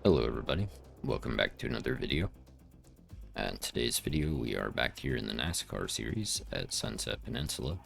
Hello everybody, welcome back to another video. In today's video we are back here in the NASCAR series at Sunset Peninsula.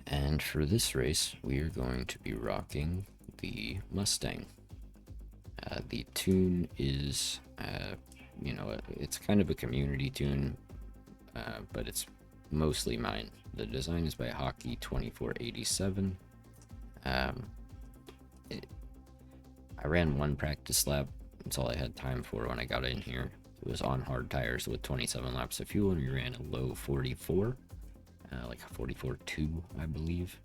And for this race we are going to be rocking the Mustang. The tune is, it's kind of a community tune, but it's mostly mine. The design is by Hockey 2487. I ran one practice lap. That's all I had time for when I got in here. It was on hard tires with 27 laps of fuel, and we ran a low 44, like a 44.2, I believe.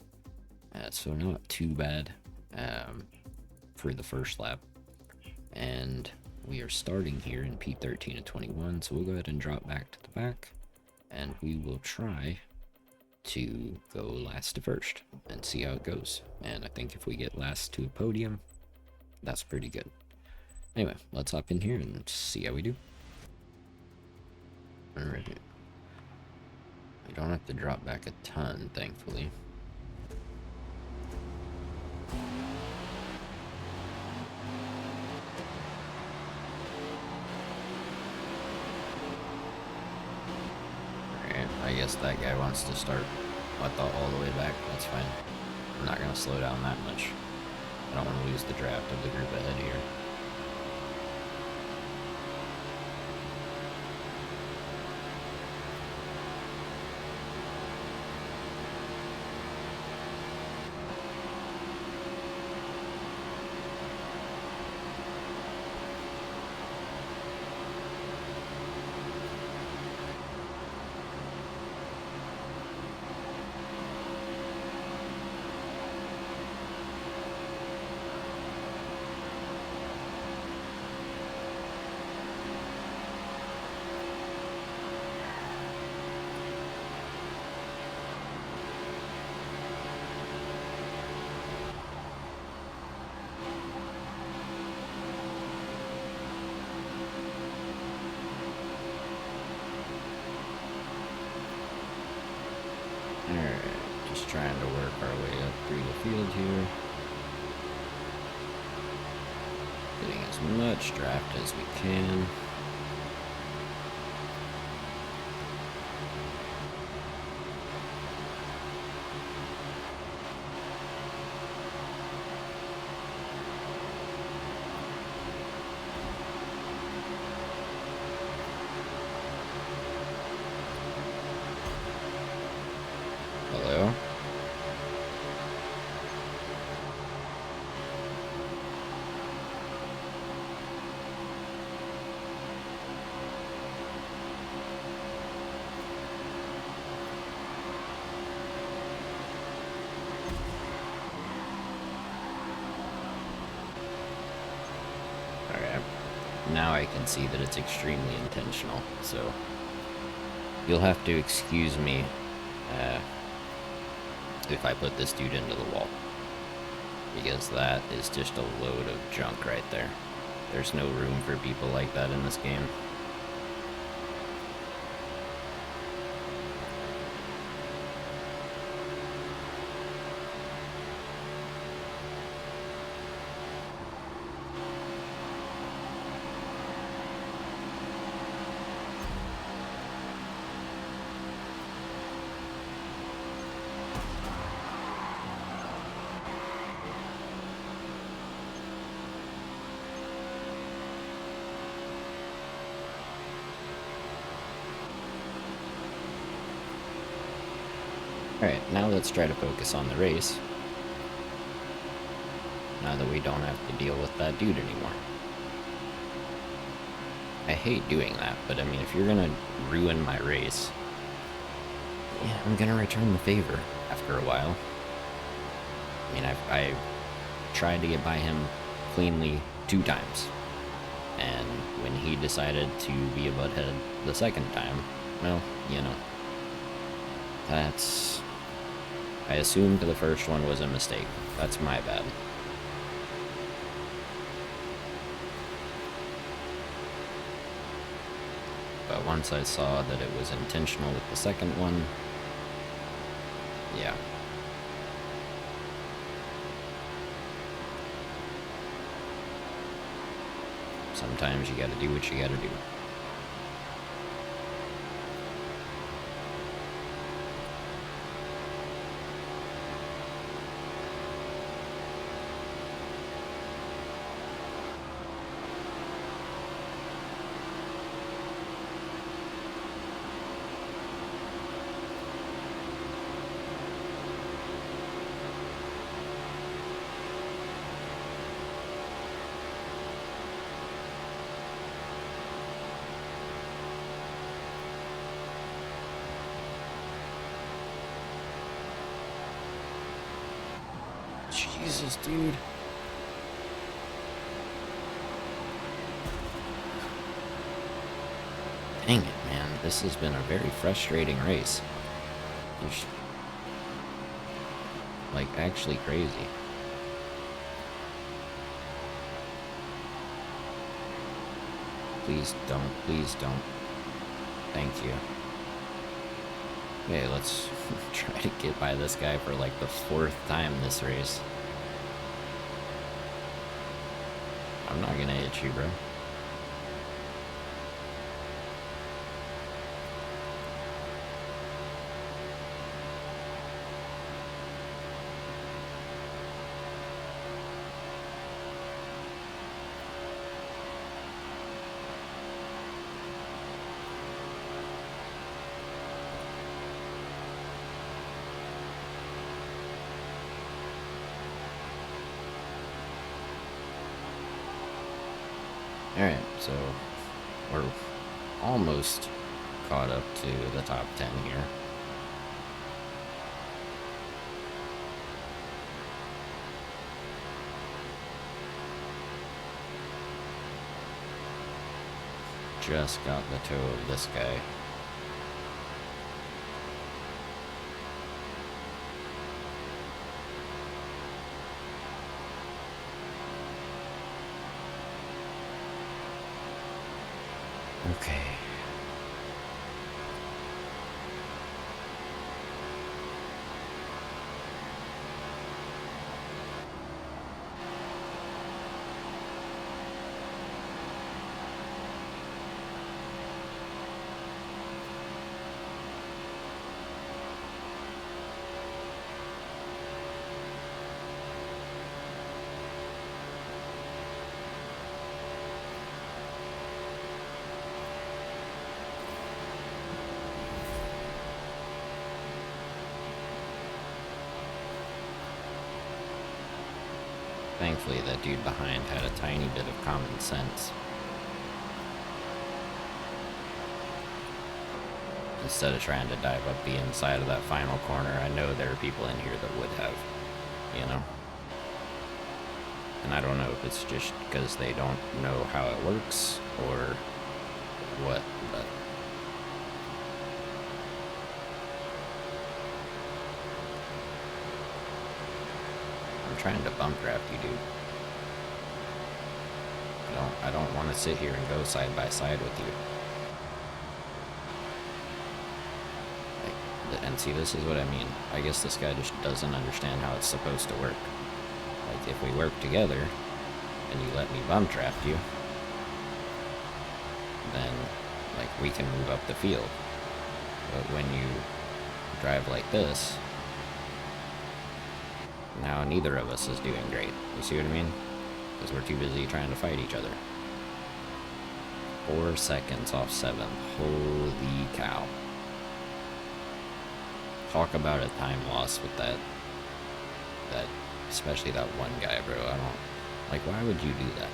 So not too bad for the first lap. And we are starting here in P13 of 21, so we'll go ahead and drop back to the back, and we will try to go last to first and see how it goes. And I think if we get last to a podium, that's pretty good. Anyway, let's hop in here and see how we do. Alright. We don't have to drop back a ton, thankfully. Alright, I guess that guy wants to start all the way back. That's fine. I'm not going to slow down that much. I don't want to lose the draft of the group ahead here. Alright, just trying to work our way up through the field here. Getting as much draft as we can. Hello? Alright. Now I can see that it's extremely intentional, so you'll have to excuse me if I put this dude into the wall, because that is just a load of junk right there. There's no room for people like that in this game. Alright, now let's try to focus on the race. Now that we don't have to deal with that dude anymore. I hate doing that, but I mean, if you're gonna ruin my race, yeah, I'm gonna return the favor after a while. I mean, I tried to get by him cleanly 2 times. And when he decided to be a butthead the second time, well, you know, that's... I assumed the first one was a mistake. That's my bad. But once I saw that it was intentional with the second one, yeah. Sometimes you gotta do what you gotta do. Jesus, dude. Dang it, man. This has been a very frustrating race. Like, actually crazy. Please don't. Please don't. Thank you. Okay, let's try to get by this guy for like the 4th time this race. I'm not gonna hit you, bro. Alright, so we're almost caught up to the top 10 here. Just got the toe of this guy. Okay. Thankfully, that dude behind had a tiny bit of common sense. Instead of trying to dive up the inside of that final corner, I know there are people in here that would have, you know? And I don't know if it's just because they don't know how it works or what, but... I'm trying to bump draft you, dude. I don't want to sit here and go side by side with you. Like, and see, this is what I mean. I guess this guy just doesn't understand how it's supposed to work. Like, if we work together, and you let me bump draft you, then, like, we can move up the field. But when you drive like this, now neither of us is doing great. You see what I mean? Because we're too busy trying to fight each other. 4 seconds off 7th. Holy cow. Talk about a time loss with that, especially that one guy, bro. I don't, like, why would you do that?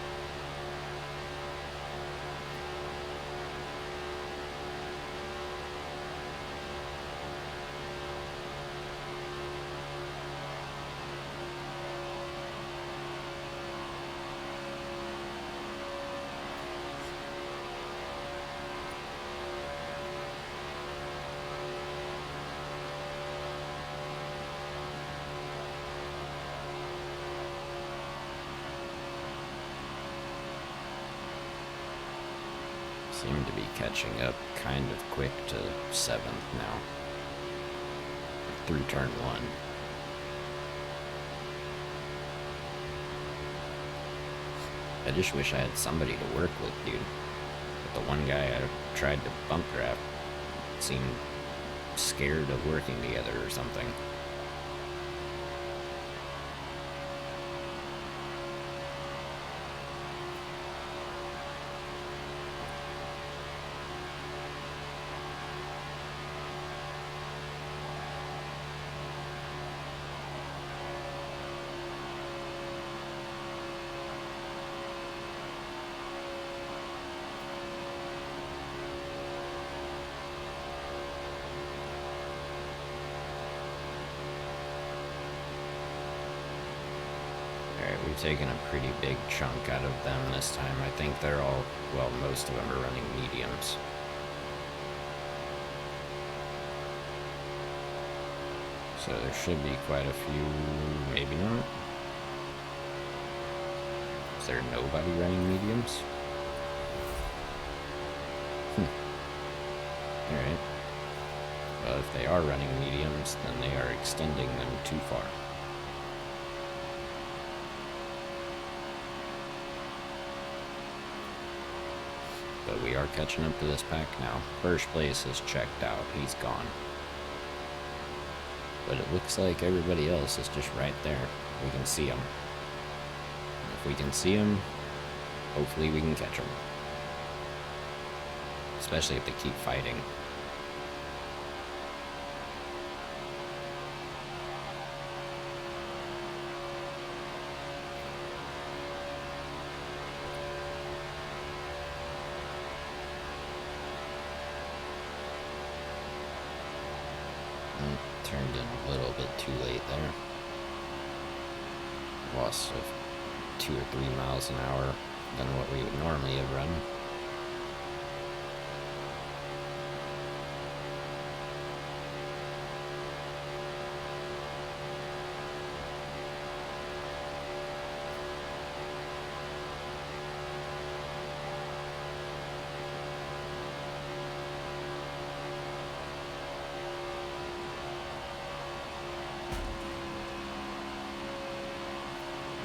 Seem to be catching up kind of quick to 7th now. Through turn 1. I just wish I had somebody to work with, dude. But the one guy I tried to bump draft seemed scared of working together or something. Alright, we've taken a pretty big chunk out of them this time. I think they're all, well, most of them are running mediums. So there should be quite a few, maybe not. Is there nobody running mediums? Alright. Well, if they are running mediums, then they are extending them too far. But we are catching up to this pack now. First place is checked out. He's gone. But it looks like everybody else is just right there. We can see them. If we can see them, hopefully we can catch them. Especially if they keep fighting. Turned in a little bit too late there. Lost 2 or 3 miles an hour than what we would normally have run.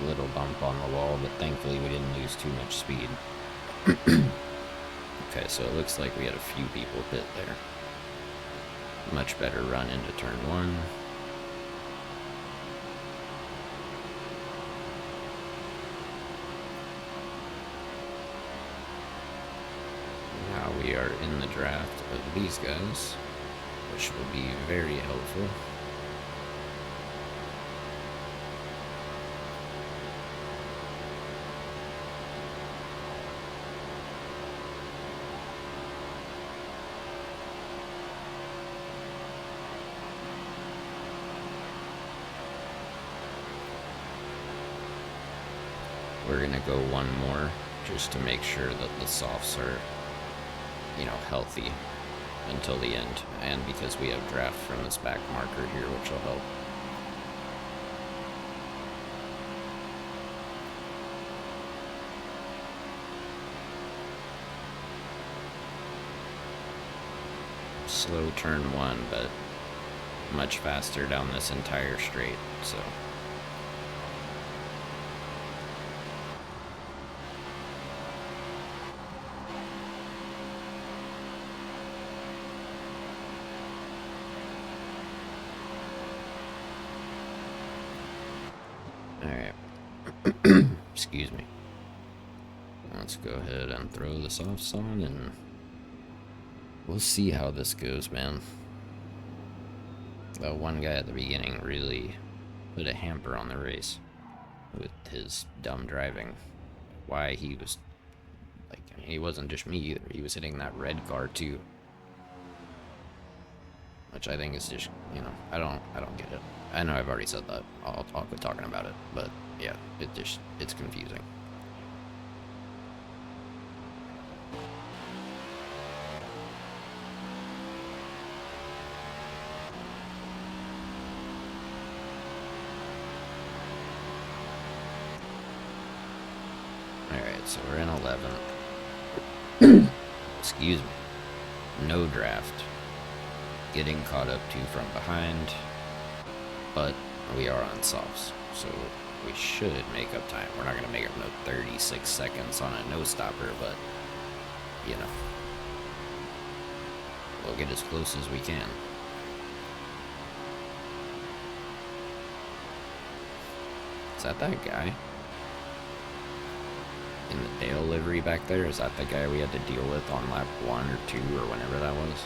Little bump on the wall, but thankfully we didn't lose too much speed. Okay, so it looks like we had a few people pit there. Much better run into turn 1. Now we are in the draft of these guys, which will be very helpful. We're gonna go one more just to make sure that the softs are, healthy until the end, and because we have draft from this back marker here, which will help. Slow turn 1, but much faster down this entire straight, so. Alright. Excuse me. Let's go ahead and throw the softs on, and we'll see how this goes, man. The one guy at the beginning really put a hamper on the race with his dumb driving. Why he was, he wasn't just me either. He was hitting that red car too. Which I think is just, I don't get it. I know I've already said that. I'll quit talking about it. But yeah, it's confusing. Alright, so we're in 11th. Excuse me. No draft. Getting caught up to from behind. But we are on softs, so we should make up time. We're not going to make up no 36 seconds on a no-stopper, but, you know, we'll get as close as we can. Is that guy? In the Dale livery back there? Is that the guy we had to deal with on lap 1 or 2 or whenever that was?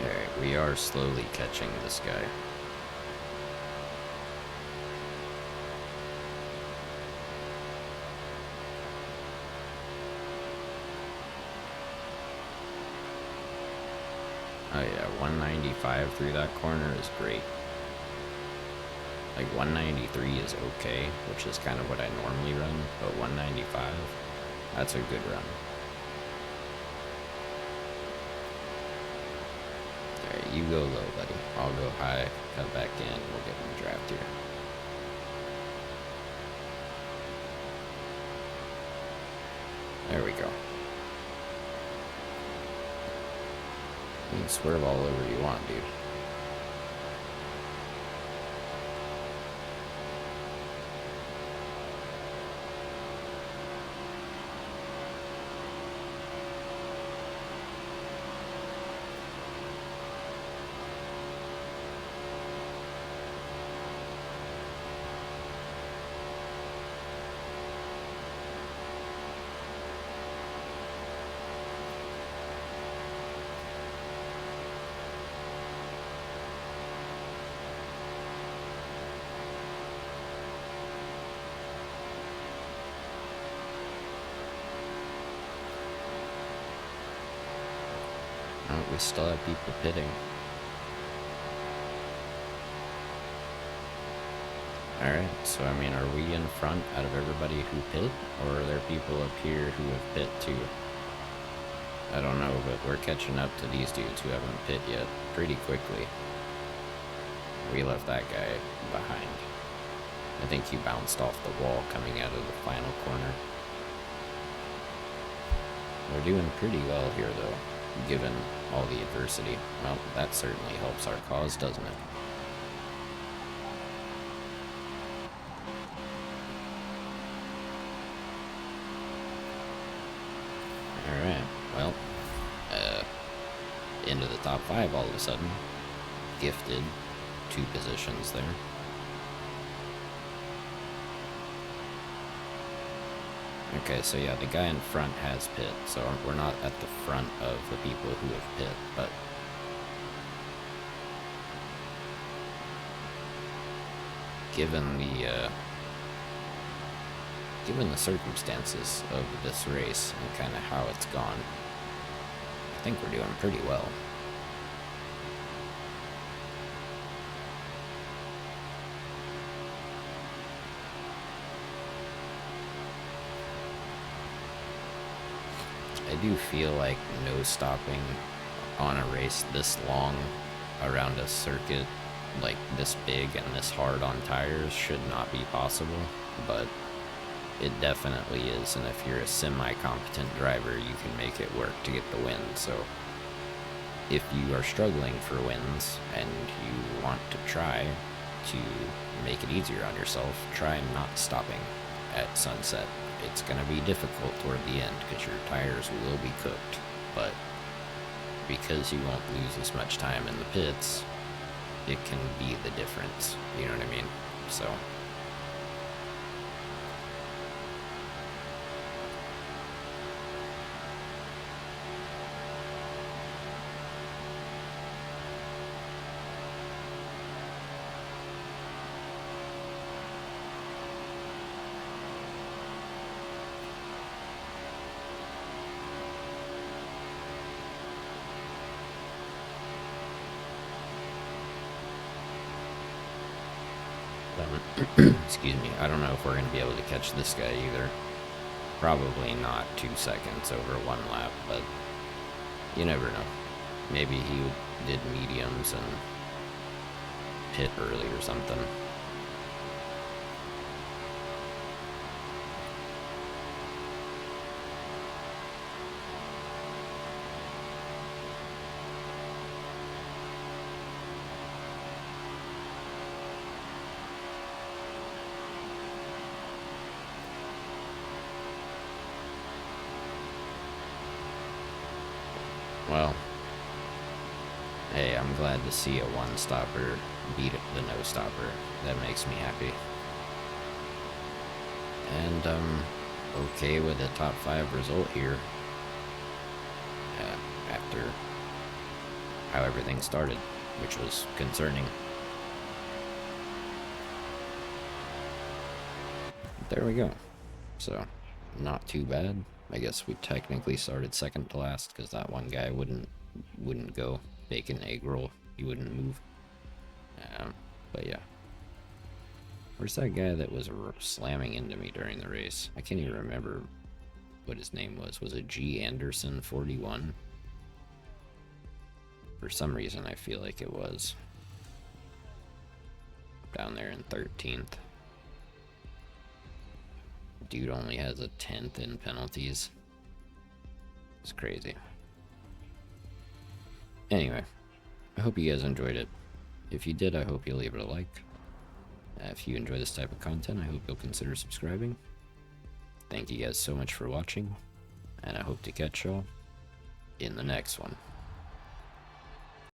Alright, we are slowly catching this guy. Oh yeah, 195 through that corner is great. Like 193 is okay, which is kind of what I normally run, but 195, that's a good run. Alright, you go low, buddy. I'll go high, cut back in, we'll get in the draft here. There we go. You can swerve all over you want, dude. Oh, we still have people pitting. Alright, so I mean, are we in front out of everybody who pit? Or are there people up here who have pit too? I don't know, but we're catching up to these dudes who haven't pit yet pretty quickly. We left that guy behind. I think he bounced off the wall coming out of the final corner. We're doing pretty well here though, given all the adversity. Well, that certainly helps our cause, doesn't it? Alright, well, into the top 5 all of a sudden. Gifted 2 positions there. Okay, so yeah, the guy in front has pit, so we're not at the front of the people who have pit, but given the circumstances of this race and kind of how it's gone, I think we're doing pretty well. I do feel like no stopping on a race this long around a circuit like this big and this hard on tires should not be possible, but it definitely is, and if you're a semi-competent driver, you can make it work to get the win. So if you are struggling for wins and you want to try to make it easier on yourself, try not stopping at sunset. It's going to be difficult toward the end because your tires will be cooked, but because you won't lose as much time in the pits, it can be the difference, you know what I mean? So Excuse me. I don't know if we're going to be able to catch this guy either. Probably not 2 seconds over one lap, but you never know. Maybe he did mediums and pit early or something. Well, hey, I'm glad to see a one-stopper beat the no-stopper. That makes me happy. And I'm okay with a top 5 result here. After how everything started, which was concerning. There we go. So, not too bad. I guess we technically started second to last because that one guy wouldn't go bacon egg roll. He wouldn't move. But yeah. Where's that guy that was slamming into me during the race? I can't even remember what his name was. Was it G. Anderson 41? For some reason, I feel like it was. Down there in 13th. Dude only has a 10th in penalties. It's crazy. Anyway, I hope you guys enjoyed it. If you did, I hope you'll leave it a like. If you enjoy this type of content, I hope you'll consider subscribing. Thank you guys so much for watching, and I hope to catch y'all in the next one.